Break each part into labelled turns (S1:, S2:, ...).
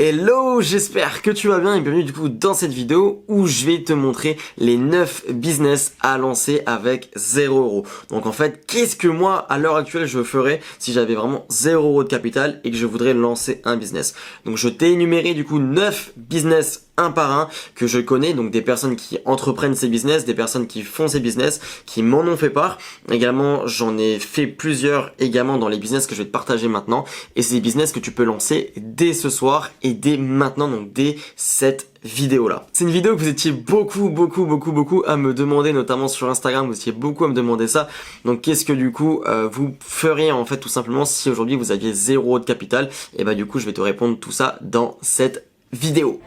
S1: Hello, j'espère que tu vas bien et bienvenue du coup dans cette vidéo où je vais te montrer les 9 business à lancer avec 0 €. Donc en fait, qu'est-ce que moi à l'heure actuelle je ferais si j'avais vraiment 0 € de capital et que je voudrais lancer un business. Donc je t'ai énuméré du coup 9 business un par un que je connais, donc des personnes qui entreprennent ces business, des personnes qui font ces business, qui m'en ont fait part. Également, j'en ai fait plusieurs également dans les business que je vais te partager maintenant. Et c'est des business que tu peux lancer dès ce soir et dès maintenant, donc dès cette vidéo là. C'est une vidéo que vous étiez beaucoup à me demander, notamment sur Instagram, vous étiez beaucoup à me demander ça. Donc qu'est-ce que du coup vous feriez en fait tout simplement si aujourd'hui vous aviez 0 € de capital? Et bah du coup je vais te répondre tout ça dans cette vidéo.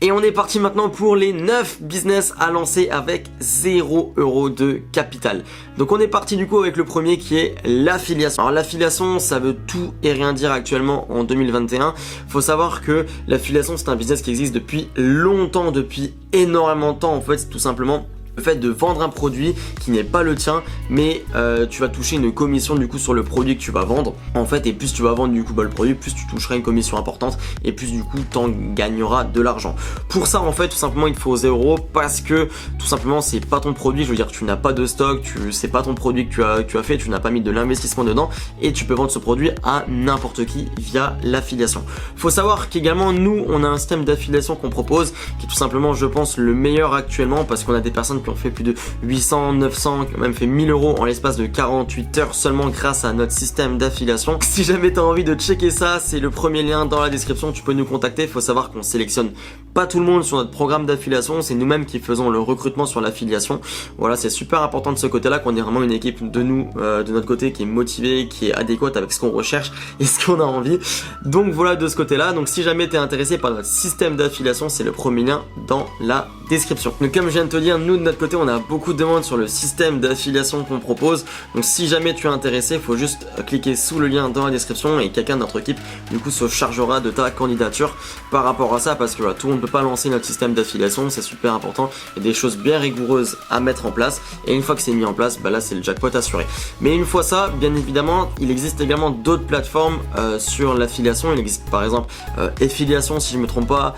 S1: Et on est parti maintenant pour les 9 business à lancer avec 0 € de capital. Donc on est parti du coup avec le premier qui est l'affiliation. Alors l'affiliation, ça veut tout et rien dire actuellement en 2021. Faut savoir que l'affiliation, c'est un business qui existe depuis longtemps, depuis énormément de temps en fait. C'est tout simplement le fait de vendre un produit qui n'est pas le tien, mais tu vas toucher une commission du coup sur le produit que tu vas vendre en fait, et plus tu vas vendre du coup le produit, plus tu toucheras une commission importante et plus du coup t'en gagneras de l'argent. Pour ça en fait tout simplement il te faut 0 € parce que tout simplement c'est pas ton produit, je veux dire tu n'as pas de stock, c'est pas ton produit que tu as fait, tu n'as pas mis de l'investissement dedans et tu peux vendre ce produit à n'importe qui via l'affiliation. Faut savoir qu'également nous on a un système d'affiliation qu'on propose qui est tout simplement je pense le meilleur actuellement parce qu'on a des personnes qui ont fait plus de 800, 900, qui ont même fait 1000 € en l'espace de 48 heures seulement grâce à notre système d'affiliation. Si jamais tu as envie de checker ça, c'est le premier lien dans la description, tu peux nous contacter. Il faut savoir qu'on sélectionne pas tout le monde sur notre programme d'affiliation, c'est nous-mêmes qui faisons le recrutement sur l'affiliation. Voilà, c'est super important de ce côté-là qu'on ait vraiment une équipe de nous, de notre côté qui est motivée, qui est adéquate avec ce qu'on recherche et ce qu'on a envie. Donc voilà de ce côté-là. Donc si jamais tu es intéressé par notre système d'affiliation, c'est le premier lien dans la description. Donc comme je viens de te dire, nous de notre côté on a beaucoup de demandes sur le système d'affiliation qu'on propose. Donc si jamais tu es intéressé, il faut juste cliquer sous le lien dans la description et quelqu'un de notre équipe du coup se chargera de ta candidature par rapport à ça, parce que voilà, tout le monde ne peut pas lancer notre système d'affiliation, c'est super important. Il y a des choses bien rigoureuses à mettre en place et une fois que c'est mis en place, bah là c'est le jackpot assuré. Mais une fois ça, bien évidemment, il existe également d'autres plateformes sur l'affiliation. Il existe par exemple Affiliation si je me trompe pas,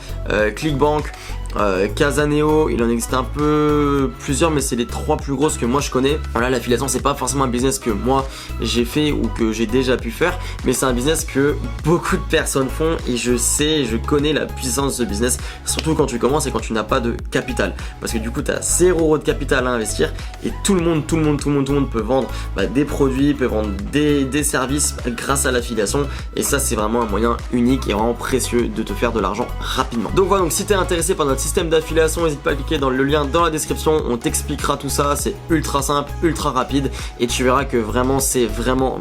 S1: Clickbank, Casaneo, il en existe un peu plusieurs mais c'est les 3 plus grosses que moi je connais. Voilà, l'affiliation c'est pas forcément un business que moi j'ai fait ou que j'ai déjà pu faire, mais c'est un business que beaucoup de personnes font et je sais, je connais la puissance de ce business, surtout quand tu commences et quand tu n'as pas de capital, parce que du coup tu as 0 € de capital à investir et tout le monde peut vendre des produits, peut vendre des services grâce à l'affiliation, et ça c'est vraiment un moyen unique et vraiment précieux de te faire de l'argent rapidement. Donc voilà, donc si tu es intéressé par notre système d'affiliation, n'hésite pas à cliquer dans le lien dans la description, on t'expliquera tout ça, c'est ultra simple, ultra rapide et tu verras que vraiment c'est vraiment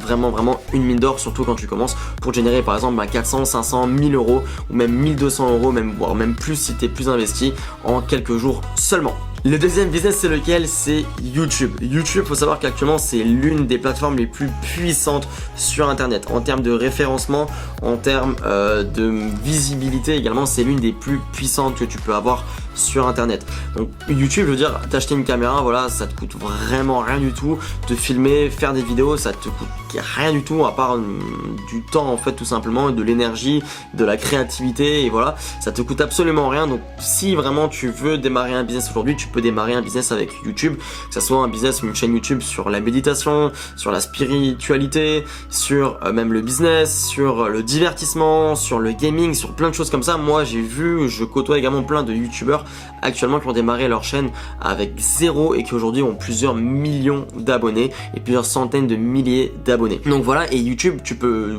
S1: une mine d'or, surtout quand tu commences, pour générer par exemple 400, 500, 1000 € ou même 1200 €, voire même plus si tu es plus investi en quelques jours seulement. Le deuxième business c'est lequel? C'est YouTube. YouTube, faut savoir qu'actuellement c'est l'une des plateformes les plus puissantes sur internet en termes de référencement, en termes de visibilité également, c'est l'une des plus puissantes que tu peux avoir sur internet. Donc YouTube, je veux dire, t'acheter une caméra, voilà, ça te coûte vraiment rien du tout. Te filmer, faire des vidéos, ça te coûte rien du tout à part du temps en fait, tout simplement, de l'énergie, de la créativité, et voilà, ça te coûte absolument rien. Donc si vraiment tu veux démarrer un business aujourd'hui, tu peux démarrer un business avec YouTube, que ce soit un business ou une chaîne YouTube sur la méditation, sur la spiritualité, sur même le business, sur le divertissement, sur le gaming, sur plein de choses comme ça. Moi j'ai vu, je côtoie également plein de YouTubeurs actuellement qui ont démarré leur chaîne avec 0 et qui aujourd'hui ont plusieurs millions d'abonnés et plusieurs centaines de milliers d'abonnés. Donc voilà, et YouTube,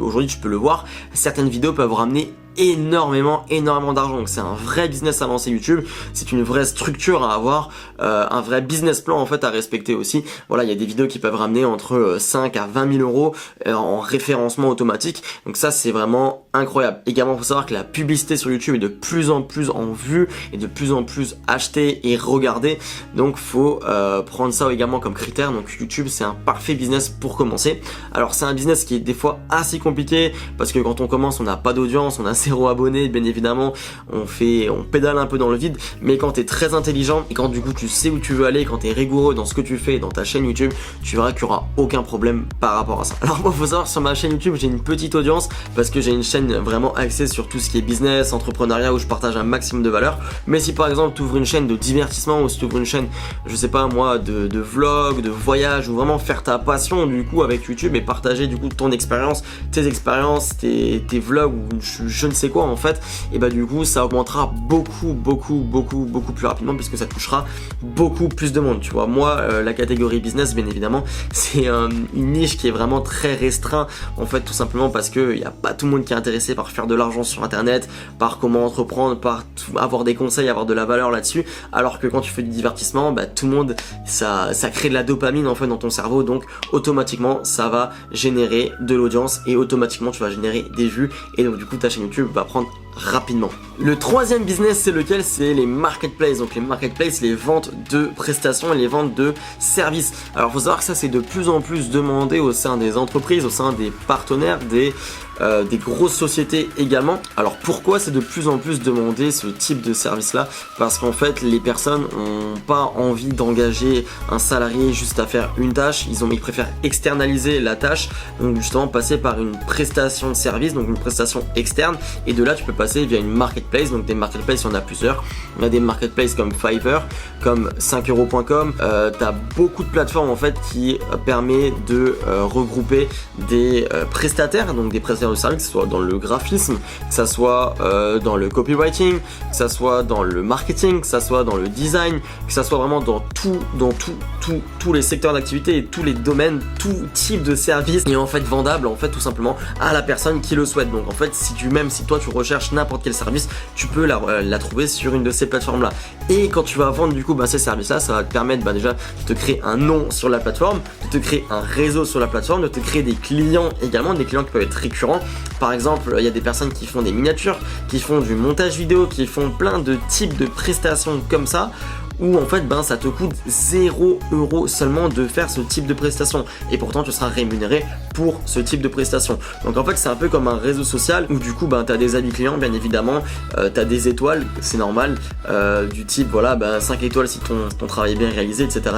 S1: aujourd'hui tu peux le voir, certaines vidéos peuvent ramener énormément d'argent. Donc c'est un vrai business à lancer YouTube, c'est une vraie structure à avoir, un vrai business plan en fait à respecter aussi. Voilà, il y a des vidéos qui peuvent ramener entre 5 à 20 000 € en référencement automatique. Donc ça c'est vraiment incroyable. Également, il faut savoir que la publicité sur YouTube est de plus en plus en vue et de plus en plus achetée et regardée. Donc, faut prendre ça également comme critère. Donc, YouTube, c'est un parfait business pour commencer. Alors, c'est un business qui est des fois assez compliqué parce que quand on commence, on n'a pas d'audience, on a 0 abonnés, bien évidemment, on pédale un peu dans le vide. Mais quand tu es très intelligent et quand du coup tu sais où tu veux aller, quand tu es rigoureux dans ce que tu fais dans ta chaîne YouTube, tu verras qu'il n'y aura aucun problème par rapport à ça. Alors moi, il faut savoir, sur ma chaîne YouTube, j'ai une petite audience parce que j'ai une chaîne vraiment axée sur tout ce qui est business, entrepreneuriat, où je partage un maximum de valeur. Mais si par exemple tu ouvres une chaîne de divertissement ou si tu ouvres une chaîne, je sais pas moi, de vlog, de voyage, ou vraiment faire ta passion du coup avec YouTube et partager du coup ton expérience, tes vlogs ou je ne sais quoi en fait, et bah du coup ça augmentera beaucoup plus rapidement puisque ça touchera beaucoup plus de monde. Tu vois, moi la catégorie business, bien évidemment, c'est une niche qui est vraiment très restreinte en fait, tout simplement parce que il n'y a pas tout le monde qui est intéressé par faire de l'argent sur internet, par comment entreprendre, par avoir des conseils, avoir de la valeur là-dessus, alors que quand tu fais du divertissement, bah tout le monde, ça crée de la dopamine en fait dans ton cerveau, donc automatiquement ça va générer de l'audience et automatiquement tu vas générer des vues et donc du coup ta chaîne YouTube va prendre rapidement. Le troisième business, c'est lequel? C'est les marketplaces. Donc les marketplaces, les ventes de prestations et les ventes de services. Alors faut savoir que ça c'est de plus en plus demandé au sein des entreprises, au sein des partenaires, des grosses sociétés également. Alors pourquoi c'est de plus en plus demandé ce type de service là? Parce qu'en fait les personnes n'ont pas envie d'engager un salarié juste à faire une tâche, ils préfèrent externaliser la tâche, donc justement passer par une prestation de service, donc une prestation externe, et de là tu peux passer via une marketplace. Donc des marketplaces, il y en a plusieurs. On a des marketplaces comme Fiverr, comme 5euros.com. Tu as beaucoup de plateformes en fait qui permet de regrouper des prestataires, donc des prestataires de services, que ce soit dans le graphisme, que ce soit dans le copywriting, que ce soit dans le marketing, que ce soit dans le design, que ce soit vraiment dans tous les secteurs d'activité et tous les domaines, tout type de service est en fait vendable en fait tout simplement à la personne qui le souhaite. Donc en fait si toi tu recherches n'importe quel service, tu peux la trouver sur une de ces plateformes là. Et quand tu vas vendre du coup ces services là, ça va te permettre déjà de te créer un nom sur la plateforme, de te créer un réseau sur la plateforme, de te créer des clients également, des clients qui peuvent être récurrents. Par exemple, il y a des personnes qui font des miniatures, qui font du montage vidéo, qui font plein de types de prestations comme ça, où en fait ça te coûte 0 € seulement de faire ce type de prestation et pourtant tu seras rémunéré pour ce type de prestation. Donc en fait c'est un peu comme un réseau social où du coup tu as des avis clients bien évidemment, tu as des étoiles, c'est normal, du type voilà 5 étoiles si ton travail est bien réalisé, etc.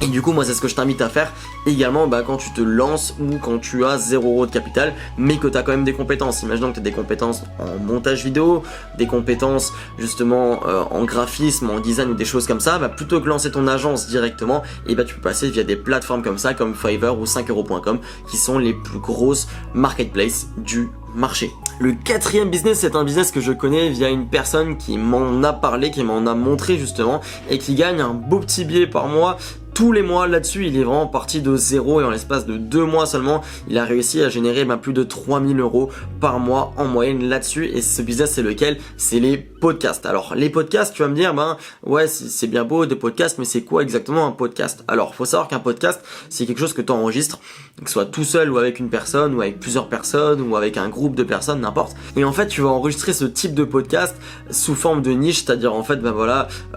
S1: Et du coup moi c'est ce que je t'invite à faire également quand tu te lances ou quand tu as 0 € de capital mais que tu as quand même des compétences. Imaginons que tu as des compétences en montage vidéo, des compétences justement en graphisme, en design ou des choses comme ça, plutôt que lancer ton agence directement, et tu peux passer via des plateformes comme ça comme Fiverr ou 5euros.com qui sont les plus grosses marketplaces du marché. Le quatrième business, c'est un business que je connais via une personne qui m'en a parlé, qui m'en a montré justement et qui gagne un beau petit billet par mois. Tous les mois là-dessus, il est vraiment parti de zéro et en l'espace de 2 mois seulement, il a réussi à générer plus de 3000 € par mois en moyenne là-dessus. Et ce business, c'est lequel? C'est les podcasts. Alors les podcasts, tu vas me dire, ouais c'est bien beau des podcasts, mais c'est quoi exactement un podcast? Alors faut savoir qu'un podcast, c'est quelque chose que tu enregistres, que ce soit tout seul ou avec une personne ou avec plusieurs personnes ou avec un groupe de personnes, n'importe. Et en fait tu vas enregistrer ce type de podcast sous forme de niche, c'est-à-dire en fait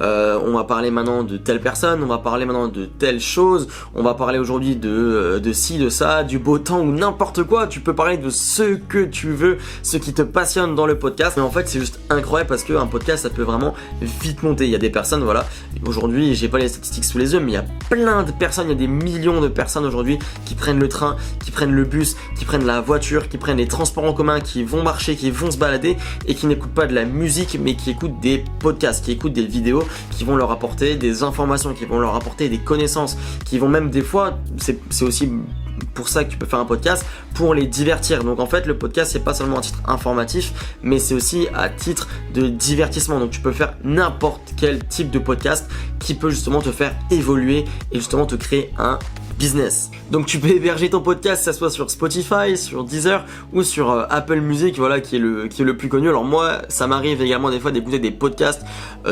S1: on va parler maintenant de telle personne, on va parler maintenant de telle chose, on va parler aujourd'hui de ci, de ça, du beau temps ou n'importe quoi. Tu peux parler de ce que tu veux, ce qui te passionne dans le podcast. Mais en fait c'est juste incroyable parce qu'un podcast ça peut vraiment vite monter. Il y a des personnes, aujourd'hui j'ai pas les statistiques sous les yeux, mais il y a plein de personnes, il y a des millions de personnes aujourd'hui qui prennent le train, qui prennent le bus, qui prennent la voiture, qui prennent les transports en commun, qui vont marcher, qui vont se balader et qui n'écoutent pas de la musique mais qui écoutent des podcasts, qui écoutent des vidéos qui vont leur apporter des informations, qui vont leur apporter des connaissances, qui vont même des fois, c'est aussi pour ça que tu peux faire un podcast, pour les divertir. Donc en fait le podcast c'est pas seulement à titre informatif mais c'est aussi à titre de divertissement. Donc tu peux faire n'importe quel type de podcast qui peut justement te faire évoluer et justement te créer un business. Donc tu peux héberger ton podcast, que ça soit sur Spotify, sur Deezer ou sur Apple Music, voilà, qui est le plus connu. Alors moi, ça m'arrive également des fois d'écouter des podcasts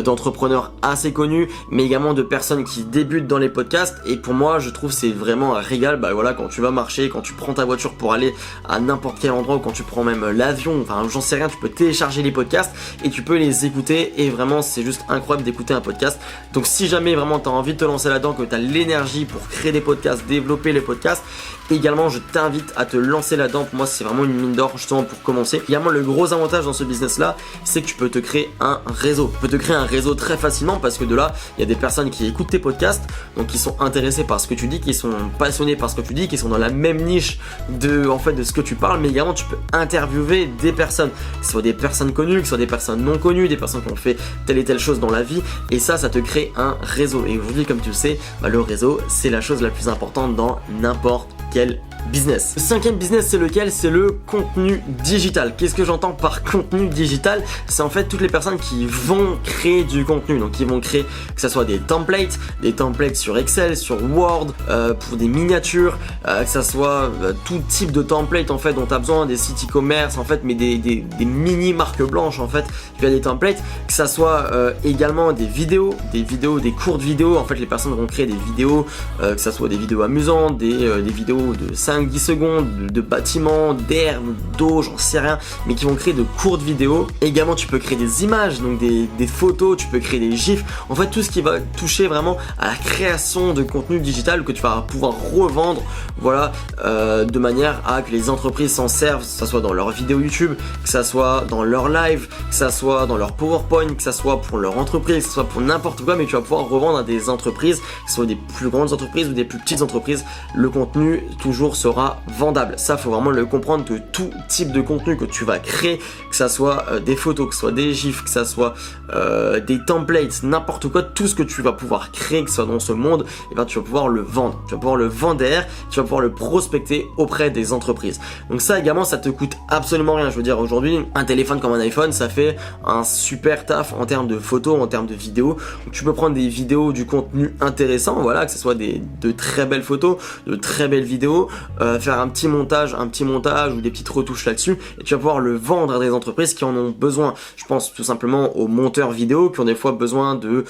S1: d'entrepreneurs assez connus, mais également de personnes qui débutent dans les podcasts. Et pour moi, je trouve c'est vraiment un régal. Bah voilà, quand tu vas marcher, quand tu prends ta voiture pour aller à n'importe quel endroit, ou quand tu prends même l'avion, enfin j'en sais rien, tu peux télécharger les podcasts et tu peux les écouter. Et vraiment, c'est juste incroyable d'écouter un podcast. Donc si jamais vraiment tu as envie de te lancer là-dedans, que tu as l'énergie pour créer des podcasts, développer les podcasts, également je t'invite à te lancer là-dedans. Pour moi, c'est vraiment une mine d'or justement pour commencer. Également, le gros avantage dans ce business là, c'est que tu peux te créer un réseau. Tu peux te créer un réseau très facilement, parce que de là, il y a des personnes qui écoutent tes podcasts, donc qui sont intéressées par ce que tu dis, qui sont passionnés par ce que tu dis, qui sont dans la même niche de ce que tu parles. Mais également, tu peux interviewer des personnes, que ce soit des personnes connues, que ce soit des personnes non connues, des personnes qui ont fait telle et telle chose dans la vie, et ça te crée un réseau. Et aujourd'hui, comme tu le sais, le réseau, c'est la chose la plus importante dans n'importe quel business. Le cinquième business, c'est lequel? C'est le contenu digital. Qu'est-ce que j'entends par contenu digital? C'est en fait toutes les personnes qui vont créer du contenu. Donc, ils vont créer, que ce soit des templates sur Excel, sur Word, pour des miniatures, que ce soit tout type de template en fait dont tu as besoin, des sites e-commerce en fait, mais des mini marques blanches en fait via des templates, que ça soit également des vidéos, des courtes vidéos. En fait, les personnes vont créer des vidéos, que ça soit des vidéos amusantes, des vidéos de 5-10 secondes, de bâtiments, d'air, d'eau, j'en sais rien, mais qui vont créer de courtes vidéos. Également, tu peux créer des images, donc des photos, tu peux créer des gifs, en fait tout ce qui va toucher vraiment à la création de contenu digital que tu vas pouvoir revendre, voilà, de manière à que les entreprises s'en servent, que ça soit dans leurs vidéos YouTube, que ça soit dans leur live, que ça soit dans leur PowerPoint, que ça soit pour leur entreprise, que ça soit pour n'importe quoi, mais tu vas pouvoir revendre à des entreprises, que ce soit des plus grandes entreprises ou des plus petites entreprises, le contenu toujours sera vendable. Ça, faut vraiment le comprendre, que tout type de contenu que tu vas créer, que ça soit des photos, que ce soit des gifs, que ça soit des templates, n'importe quoi, tout ce que tu vas pouvoir créer, que ce soit dans ce monde, et ben tu vas pouvoir le vendre. Tu vas pouvoir le vendre derrière, tu vas pouvoir le prospecter auprès des entreprises. Donc ça également, ça te coûte absolument rien. Je veux dire, aujourd'hui, un téléphone comme un iPhone, ça fait un super taf en termes de photos, en termes de vidéos. Donc tu peux prendre des vidéos, du contenu intéressant, voilà, que ce soit de très belles photos, de très belles vidéos, faire un petit montage ou des petites retouches là-dessus, et tu vas pouvoir le vendre à des entreprises qui en ont besoin. Je pense tout simplement aux monteurs vidéo qui ont des fois besoin de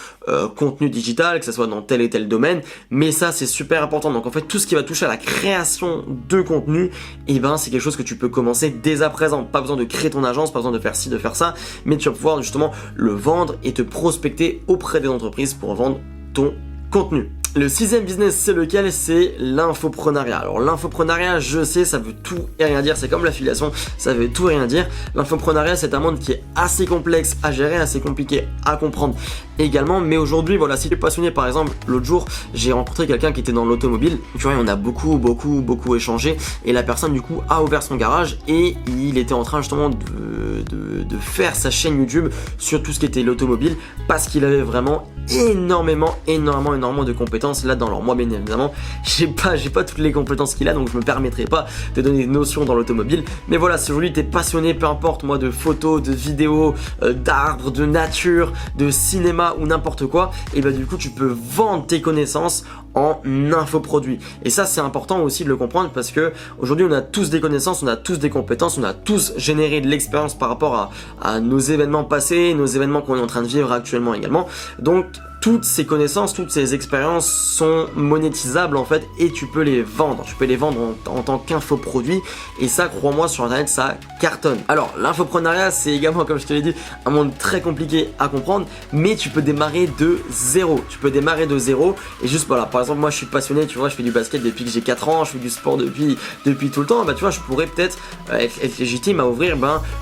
S1: contenu digital, que ce soit dans tel et tel domaine, mais ça c'est super important. Donc en fait, tout ce qui va toucher à la création de contenu, et ben c'est quelque chose que tu peux commencer dès à présent. Pas besoin de créer ton agence, pas besoin de faire ci, de faire ça, mais tu vas pouvoir justement le vendre et te prospecter auprès des entreprises pour vendre ton contenu. Le sixième business, c'est lequel? C'est l'infoprenariat. Alors l'infoprenariat, je sais, ça veut tout et rien dire, c'est comme l'affiliation, ça veut tout et rien dire. L'infoprenariat, c'est un monde qui est assez complexe à gérer, assez compliqué à comprendre également, mais aujourd'hui, voilà, si tu es passionné, par exemple, l'autre jour, j'ai rencontré quelqu'un qui était dans l'automobile, tu vois, on a beaucoup échangé, et la personne du coup a ouvert son garage, et il était en train justement de faire sa chaîne YouTube sur tout ce qui était l'automobile, parce qu'il avait vraiment énormément de compétences là-dedans. Alors moi, bien évidemment, j'ai pas toutes les compétences qu'il a, donc je me permettrai pas de donner des notions dans l'automobile, mais voilà, si aujourd'hui t'es passionné, peu importe, moi, de photos, de vidéos, d'arbres, de nature, de cinéma ou n'importe quoi, et bah du coup tu peux vendre tes connaissances en infoproduits. Et ça, c'est important aussi de le comprendre, parce que aujourd'hui on a tous des connaissances, on a tous des compétences, on a tous généré de l'expérience par rapport à nos événements passés, nos événements qu'on est en train de vivre actuellement également. Donc toutes ces connaissances, toutes ces expériences sont monétisables en fait, et tu peux les vendre. Tu peux les vendre en tant qu'infoproduit, et ça, crois-moi, sur internet, ça cartonne. Alors l'infoprenariat, c'est également, comme je te l'ai dit, un monde très compliqué à comprendre, mais tu peux démarrer de zéro. Tu peux démarrer de zéro, et juste voilà, par exemple, moi je suis passionné, tu vois, je fais du basket depuis que j'ai 4 ans, je fais du sport depuis tout le temps, bah tu vois, je pourrais peut-être être légitime à ouvrir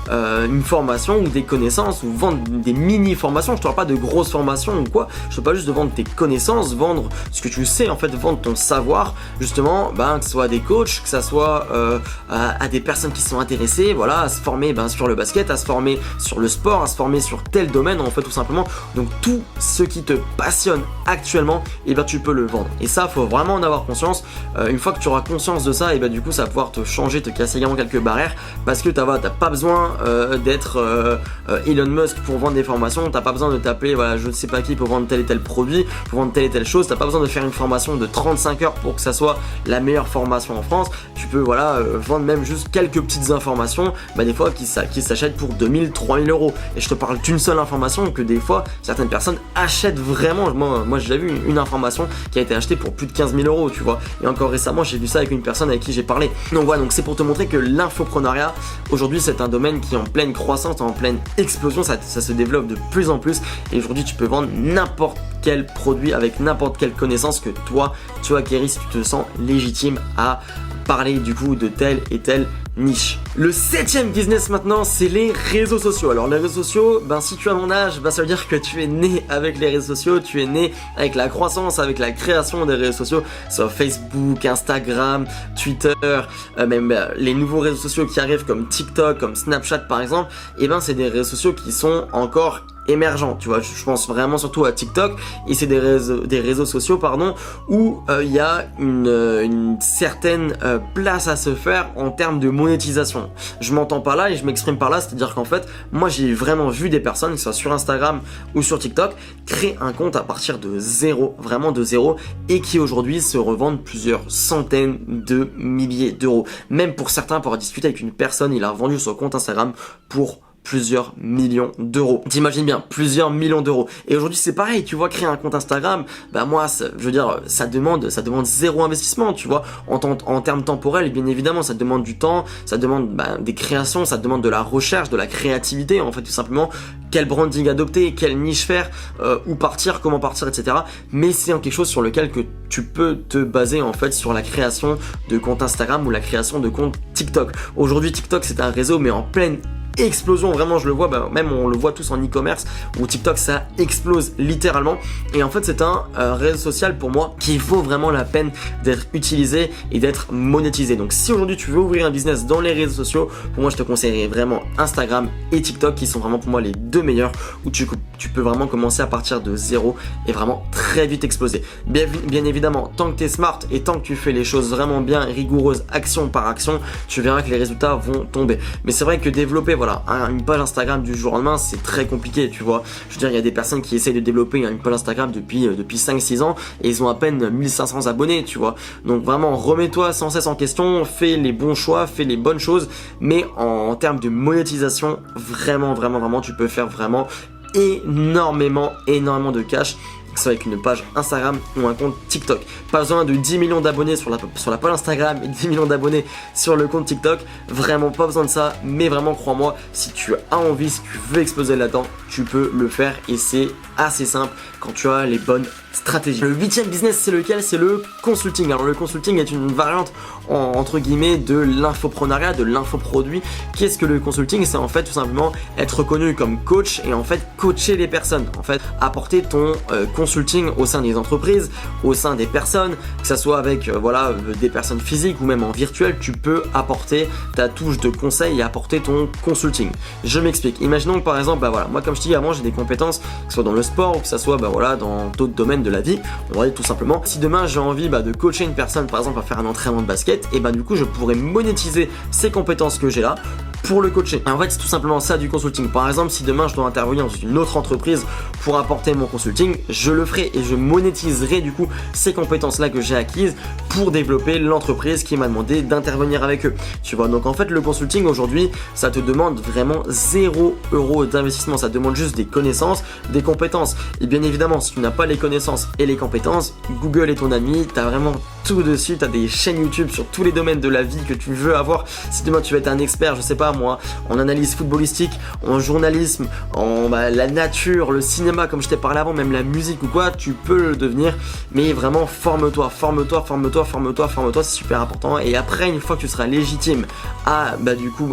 S1: une formation ou des connaissances, ou vendre des mini formations. Je te parle pas de grosses formations ou quoi, je te parle juste de vendre tes connaissances, vendre ce que tu sais en fait, vendre ton savoir, justement, que ce soit à des coachs, que ça soit à des personnes qui sont intéressées, voilà, à se former sur le basket, à se former sur le sport, à se former sur tel domaine en fait, tout simplement. Donc tout ce qui te passionne actuellement, et tu peux le vendre. Et ça, faut vraiment en avoir conscience. Une fois que tu auras conscience de ça, et du coup ça va pouvoir te changer, te casser également quelques barrières, parce que t'as pas besoin d'être Elon Musk pour vendre des formations, t'as pas besoin de t'appeler, voilà, je ne sais pas qui pour vendre tel et tel produit, pour vendre telle et telle chose. T'as pas besoin de faire une formation de 35 heures pour que ça soit la meilleure formation en France. Tu peux voilà vendre même juste quelques petites informations, des fois qui s'achètent pour 2000, 3000 euros. Et je te parle d'une seule information que des fois certaines personnes achètent vraiment. Moi j'ai déjà vu une information qui a été achetée pour plus de 15 000 euros, tu vois. Et encore récemment j'ai vu ça avec une personne avec qui j'ai parlé. Donc voilà, donc c'est pour te montrer que l'infoprenariat aujourd'hui c'est un domaine qui est en pleine croissance, en pleine explosion, ça se développe de plus en plus. Et aujourd'hui tu peux vendre n'importe quel produit avec n'importe quelle connaissance que toi tu acquéris si tu te sens légitime à parler du coup de telle et telle niche. Le 7e business maintenant, c'est les réseaux sociaux. Alors les réseaux sociaux, si tu as mon âge, ça veut dire que tu es né avec les réseaux sociaux, tu es né avec la croissance, avec la création des réseaux sociaux, sur Facebook, Instagram, Twitter, même les nouveaux réseaux sociaux qui arrivent comme TikTok, comme Snapchat par exemple, c'est des réseaux sociaux qui sont encore émergents, tu vois. Je pense vraiment surtout à TikTok, et c'est des réseaux sociaux où il y a une certaine place à se faire en termes de monétisation. Je m'entends par là et je m'exprime par là, c'est-à-dire qu'en fait moi j'ai vraiment vu des personnes, que ce soit sur Instagram ou sur TikTok, créer un compte à partir de zéro, vraiment de zéro, et qui aujourd'hui se revendent plusieurs centaines de milliers d'euros. Même pour certains, pour discuter avec une personne, il a vendu son compte Instagram pour plusieurs millions d'euros. T'imagines bien, plusieurs millions d'euros. Et aujourd'hui c'est pareil, tu vois, créer un compte Instagram, moi je veux dire, ça demande zéro investissement, tu vois, en termes temporels, bien évidemment, ça demande du temps, ça demande des créations, ça demande de la recherche, de la créativité, en fait, tout simplement, quel branding adopter, quelle niche faire, où partir, comment partir, etc. Mais c'est quelque chose sur lequel que tu peux te baser, en fait, sur la création de compte Instagram ou la création de compte TikTok. Aujourd'hui, TikTok, c'est un réseau, mais en pleine explosion, vraiment je le vois, même on le voit tous en e-commerce où TikTok ça explose littéralement. Et en fait c'est un réseau social pour moi qui vaut vraiment la peine d'être utilisé et d'être monétisé. Donc si aujourd'hui tu veux ouvrir un business dans les réseaux sociaux, pour moi je te conseillerais vraiment Instagram et TikTok, qui sont vraiment pour moi les deux meilleurs, où tu peux vraiment commencer à partir de zéro et vraiment très vite exploser. Bien évidemment, tant que tu es smart et tant que tu fais les choses vraiment bien, rigoureuses, action par action, tu verras que les résultats vont tomber. Mais c'est vrai que développer une page Instagram du jour au lendemain, c'est très compliqué, tu vois. Je veux dire, il y a des personnes qui essayent de développer une page Instagram depuis 5-6 ans et ils ont à peine 1500 abonnés, tu vois. Donc vraiment, remets-toi sans cesse en question, fais les bons choix, fais les bonnes choses, mais en termes de monétisation, vraiment, tu peux faire vraiment énormément de cash, que ce soit avec une page Instagram ou un compte TikTok. Pas besoin de 10 millions d'abonnés sur la page Instagram et 10 millions d'abonnés sur le compte TikTok. Vraiment pas besoin de ça, mais vraiment crois-moi, si tu as envie, si tu veux exploser là-dedans, tu peux le faire et c'est assez simple quand tu as les bonnes stratégies. Le 8e business, c'est lequel? C'est le consulting. Alors le consulting est une variante entre guillemets de l'infoprenariat, de l'infoproduit. Qu'est-ce que le consulting? C'est en fait tout simplement être reconnu comme coach et en fait coacher les personnes. En fait apporter ton consulting au sein des entreprises, au sein des personnes, que ça soit avec des personnes physiques ou même en virtuel, tu peux apporter ta touche de conseil et apporter ton consulting. Je m'explique. Imaginons que par exemple, moi comme je te dis avant, j'ai des compétences, que ce soit dans le sport ou que ça soit dans d'autres domaines de la vie. On va dire tout simplement, si demain j'ai envie de coacher une personne par exemple à faire un entraînement de basket, et du coup je pourrais monétiser ces compétences que j'ai là pour le coacher. Et en fait c'est tout simplement ça du consulting. Par exemple, si demain je dois intervenir dans une autre entreprise pour apporter mon consulting, je le ferai et je monétiserai du coup ces compétences là que j'ai acquises pour développer l'entreprise qui m'a demandé d'intervenir avec eux. Tu vois, donc en fait le consulting aujourd'hui ça te demande vraiment 0 € d'investissement, ça te demande juste des connaissances, des compétences. Et bien évidemment si tu n'as pas les connaissances et les compétences, Google est ton ami, tu as vraiment tout dessus, tu as des chaînes YouTube sur tous les domaines de la vie que tu veux avoir. Si demain tu veux être un expert, je sais pas moi, en analyse footballistique, en journalisme, en la nature, le cinéma comme je t'ai parlé avant, même la musique ou quoi, tu peux le devenir. Mais vraiment forme-toi, c'est super important. Et après une fois que tu seras légitime à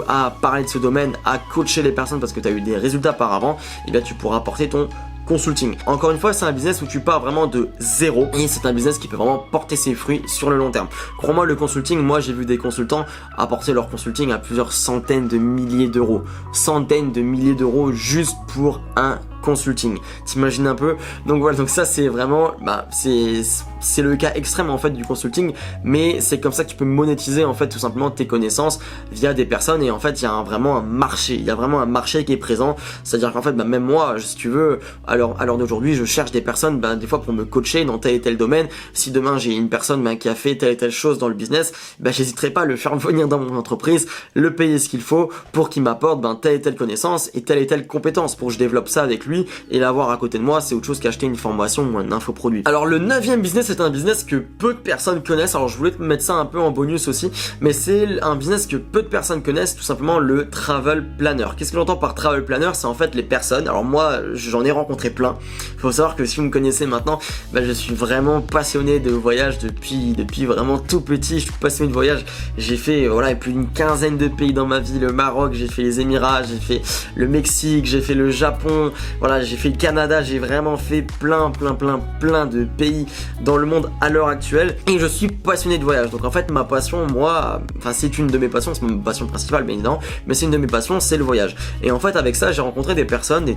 S1: à parler de ce domaine, à coacher les personnes parce que tu as eu des résultats par avant, et bien tu pourras apporter ton consulting. Encore une fois, c'est un business où tu pars vraiment de zéro et c'est un business qui peut vraiment porter ses fruits sur le long terme. Crois-moi, le consulting, moi j'ai vu des consultants apporter leur consulting à plusieurs centaines de milliers d'euros. Centaines de milliers d'euros juste pour un consulting. T'imagines un peu? Donc voilà, donc ça c'est vraiment, c'est le cas extrême en fait du consulting, mais c'est comme ça que tu peux monétiser en fait tout simplement tes connaissances via des personnes, et en fait il y a vraiment un marché, il y a vraiment un marché qui est présent, c'est-à-dire qu'en fait même moi, si tu veux, à l'heure d'aujourd'hui, je cherche des personnes des fois pour me coacher dans tel et tel domaine. Si demain j'ai une personne qui a fait telle et telle chose dans le business, j'hésiterai pas à le faire venir dans mon entreprise, le payer ce qu'il faut pour qu'il m'apporte telle et telle connaissance et telle compétence pour que je développe ça avec lui, et l'avoir à côté de moi, c'est autre chose qu'acheter une formation ou un infoproduit. Alors le 9e business, c'est un business que peu de personnes connaissent. Alors je voulais te mettre ça un peu en bonus aussi, mais c'est un business que peu de personnes connaissent, tout simplement le travel planner. Qu'est-ce que j'entends par travel planner? C'est en fait les personnes, alors moi j'en ai rencontré plein. Faut savoir que si vous me connaissez maintenant, je suis vraiment passionné de voyage depuis vraiment tout petit. Je suis passionné de voyage, j'ai fait plus d'une quinzaine de pays dans ma vie. Le Maroc, j'ai fait les Émirats, j'ai fait le Mexique, j'ai fait le Japon, j'ai fait le Canada, j'ai vraiment fait plein de pays dans le monde à l'heure actuelle, et je suis passionné de voyage. Donc en fait ma passion, c'est une de mes passions, c'est ma passion principale bien évidemment, mais c'est une de mes passions, c'est le voyage. Et en fait avec ça j'ai rencontré des personnes, des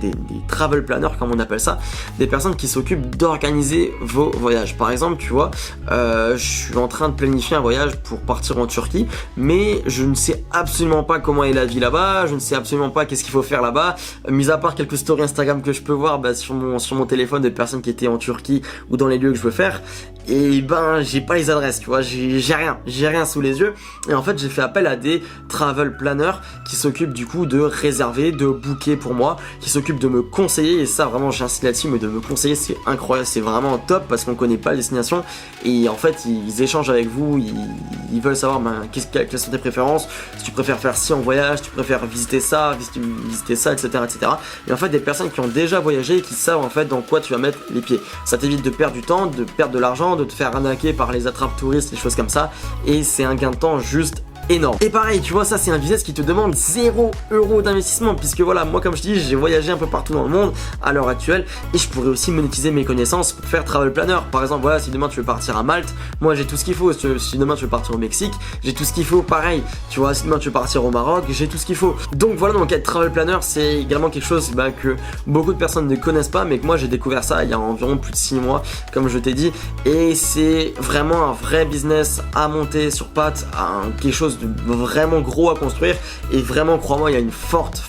S1: travel planners comme on appelle ça, des personnes qui s'occupent d'organiser vos voyages. Par exemple tu vois, je suis en train de planifier un voyage pour partir en Turquie, mais je ne sais absolument pas comment est la vie là-bas, je ne sais absolument pas qu'est-ce qu'il faut faire là-bas, mis à part quelques stories Instagram que je peux voir sur mon téléphone de personnes qui étaient en Turquie ou dans les lieux que je veux faire, et j'ai pas les adresses, tu vois, j'ai rien sous les yeux. Et en fait j'ai fait appel à des travel planners qui s'occupent du coup de réserver, de booker pour moi, qui s'occupent de me conseiller, et ça vraiment j'insiste là-dessus, mais de me conseiller c'est incroyable, c'est vraiment top parce qu'on connaît pas la destination, et en fait ils échangent avec vous, ils veulent savoir quelles sont tes préférences, si tu préfères faire ci en voyage, tu préfères visiter ça, etc. Et en fait des personnes qui ont déjà voyagé et qui savent en fait dans quoi tu vas mettre les pieds. Ça t'évite de perdre du temps, de perdre de l'argent, de te faire arnaquer par les attrapes touristes, des choses comme ça, et c'est un gain de temps juste énorme. Et pareil, tu vois, ça c'est un business qui te demande 0 € d'investissement, puisque voilà, moi comme je te dis, j'ai voyagé un peu partout dans le monde à l'heure actuelle, et je pourrais aussi monétiser mes connaissances pour faire travel planner. Par exemple, voilà, si demain tu veux partir à Malte, moi j'ai tout ce qu'il faut. Si demain tu veux partir au Mexique, j'ai tout ce qu'il faut. Pareil, tu vois, si demain tu veux partir au Maroc, j'ai tout ce qu'il faut. Donc voilà, donc être travel planner, c'est également quelque chose que beaucoup de personnes ne connaissent pas, mais que moi j'ai découvert ça il y a environ plus de 6 mois, comme je t'ai dit, et c'est vraiment un vrai business à monter sur pattes, quelque chose de vraiment gros à construire, et vraiment crois-moi il y a une forte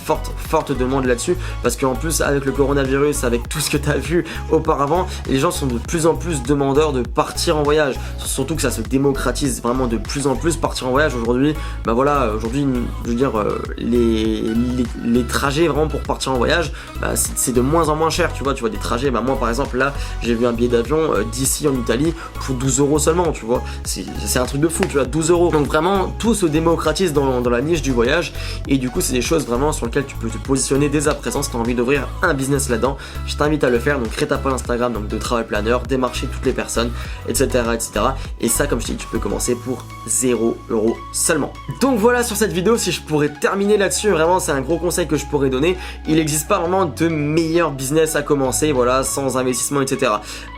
S1: demande là-dessus, parce qu'en plus avec le coronavirus, avec tout ce que tu as vu auparavant, les gens sont de plus en plus demandeurs de partir en voyage, surtout que ça se démocratise vraiment de plus en plus partir en voyage aujourd'hui. Aujourd'hui je veux dire les trajets vraiment pour partir en voyage, c'est de moins en moins cher, tu vois des trajets, moi par exemple là j'ai vu un billet d'avion d'ici en Italie pour 12 € seulement, tu vois, c'est un truc de fou, tu vois, 12 €. Donc vraiment tout se démocratise dans la niche du voyage, et du coup c'est des choses vraiment sur lesquelles tu peux te positionner dès à présent si tu as envie d'ouvrir un business là-dedans. Je t'invite à le faire, donc crée ta page Instagram de travel planner, démarcher toutes les personnes, etc. Et ça, comme je te dis, tu peux commencer pour 0 € seulement. Donc voilà sur cette vidéo, si je pourrais terminer là-dessus, vraiment c'est un gros conseil que je pourrais donner. Il n'existe pas vraiment de meilleur business à commencer, voilà, sans investissement, etc.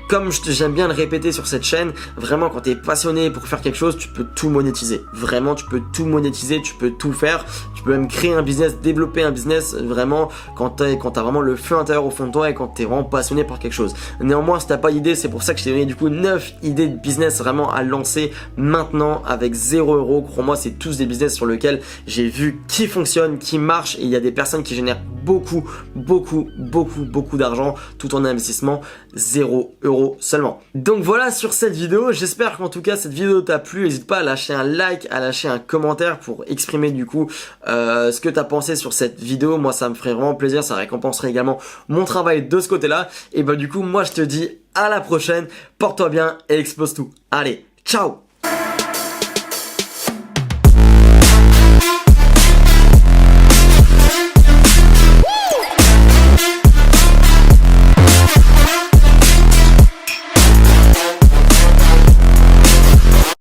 S1: Comme j'aime bien le répéter sur cette chaîne, vraiment quand tu es passionné pour faire quelque chose, tu peux tout monétiser. Vraiment, tu peux tout monétiser, tu peux tout faire. Tu peux même créer un business, développer un business vraiment quand t'as vraiment le feu intérieur au fond de toi et quand t'es vraiment passionné par quelque chose. Néanmoins, si t'as pas d'idée, c'est pour ça que je t'ai donné du coup 9 idées de business vraiment à lancer maintenant avec 0 €. Crois-moi, c'est tous des business sur lesquels j'ai vu qui fonctionnent, qui marchent, et il y a des personnes qui génèrent beaucoup d'argent tout en investissement, 0 € seulement. Donc voilà sur cette vidéo, j'espère qu'en tout cas cette vidéo t'a plu. N'hésite pas à lâcher un like, à lâcher un commentaire pour exprimer du coup ce que t'as pensé sur cette vidéo. Moi ça me ferait vraiment plaisir, ça récompenserait également mon travail de ce côté là. Et du coup moi je te dis à la prochaine, porte-toi bien et explose tout. Allez, ciao!